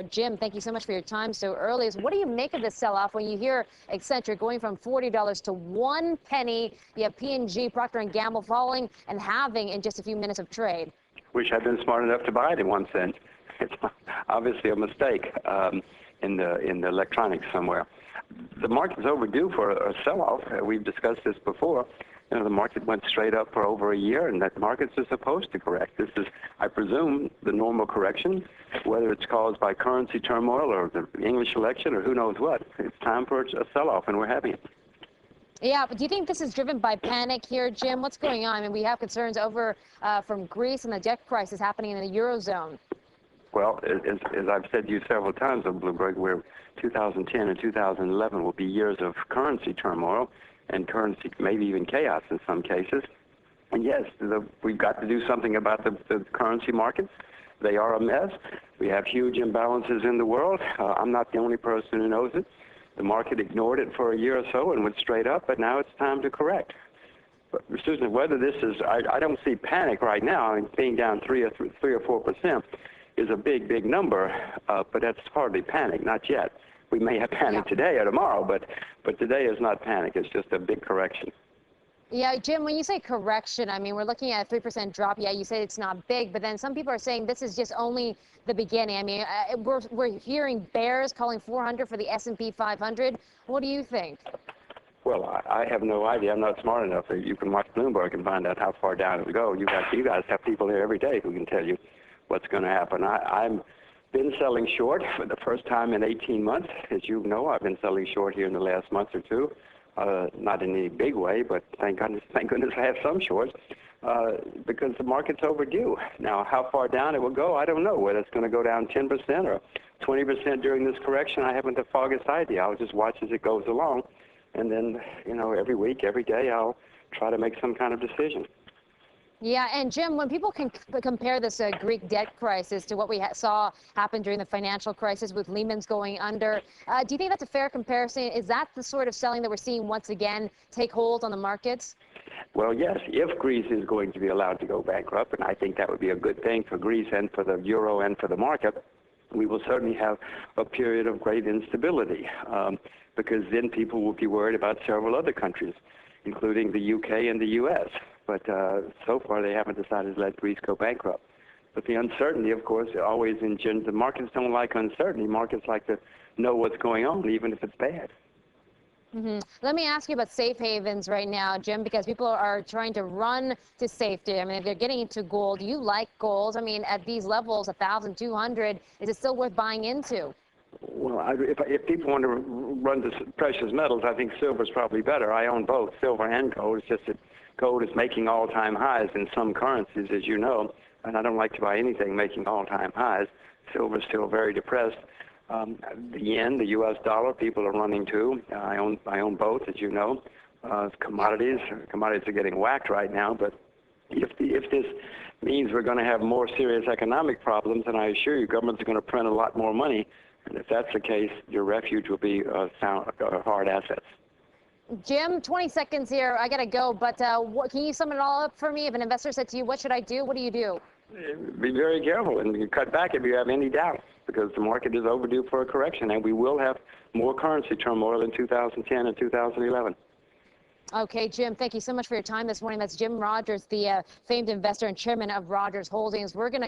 Jim, thank you so much for your time so early. So what do you make of this sell-off when you hear Accenture going from $40 to 1 penny? You have P&G, Procter & Gamble falling and halving in just a few minutes of trade. Wish I'd been smart enough to buy it in 1 cent. It's obviously a mistake in the electronics somewhere. The market's overdue for a sell-off. We've discussed this before. You know, the market went straight up for over a year, and that markets are supposed to correct. This is, I presume, the normal correction, whether it's caused by currency turmoil or the English election or who knows what. It's time for a sell-off, and we're having it. Yeah, but do you think this is driven by panic here, Jim? What's going on? I mean, we have concerns over from Greece and the debt crisis happening in the Eurozone. Well, as I've said to you several times on Bloomberg, where 2010 and 2011 will be years of currency turmoil and currency, maybe even chaos in some cases. And yes, we've got to do something about the currency markets. They are a mess. We have huge imbalances in the world. I'm not the only person who knows it. The market ignored it for a year or so and went straight up, but now it's time to correct. But Susan, whether this is, I don't see panic right now. I mean, being down 3 or 4% is a big, big number, but that's hardly panic, not yet. We may have panic today or tomorrow, but today is not panic. It's just a big correction. Yeah, Jim, when you say correction, I mean, we're looking at a 3% drop. Yeah, you say it's not big, but then some people are saying this is just only the beginning. I mean, we're hearing bears calling 400 for the S&P 500. What do you think? Well, I have no idea. I'm not smart enough. You can watch Bloomberg and find out how far down it will go. You guys have people here every day who can tell you what's going to happen. I've been selling short for the first time in 18 months. As you know, I've been selling short here in the last month or two. Not in any big way, but thank goodness I have some shorts because the market's overdue. Now, how far down it will go, I don't know. Whether it's going to go down 10% or 20% during this correction, I haven't the foggiest idea. I'll just watch as it goes along, and then, you know, every week, every day, I'll try to make some kind of decision. Yeah, and Jim, when people can compare this Greek debt crisis to what we saw happen during the financial crisis with Lehman's going under, do you think that's a fair comparison? Is that the sort of selling that we're seeing once again take hold on the markets? Well, yes, if Greece is going to be allowed to go bankrupt, and I think that would be a good thing for Greece and for the euro and for the market, we will certainly have a period of great instability because then people will be worried about several other countries, including the UK and the US. But so far, they haven't decided to let Greece go bankrupt. But the uncertainty, of course, always the markets don't like uncertainty. Markets like to know what's going on, even if it's bad. Let me ask you about safe havens right now, Jim, because people are trying to run to safety. I mean, they're getting into gold. Do you like gold? I mean, at these levels, 1,200, is it still worth buying into? Well, if people want to run to precious metals, I think silver's probably better. I own both, silver and gold. It's just that gold is making all-time highs in some currencies, as you know, and I don't like to buy anything making all-time highs. Silver's still very depressed. The yen, the U.S. dollar, people are running to. I own both, as you know. Commodities are getting whacked right now, but if this means we're going to have more serious economic problems, then I assure you governments are going to print a lot more money, and if that's the case, your refuge will be hard assets. Jim, 20 seconds here. I got to go, but can you sum it all up for me? If an investor said to you, what should I do? What do you do? Be very careful and cut back if you have any doubt, because the market is overdue for a correction, and we will have more currency turmoil in 2010 and 2011. Okay, Jim, thank you so much for your time this morning. That's Jim Rogers, the famed investor and chairman of Rogers Holdings. We're going to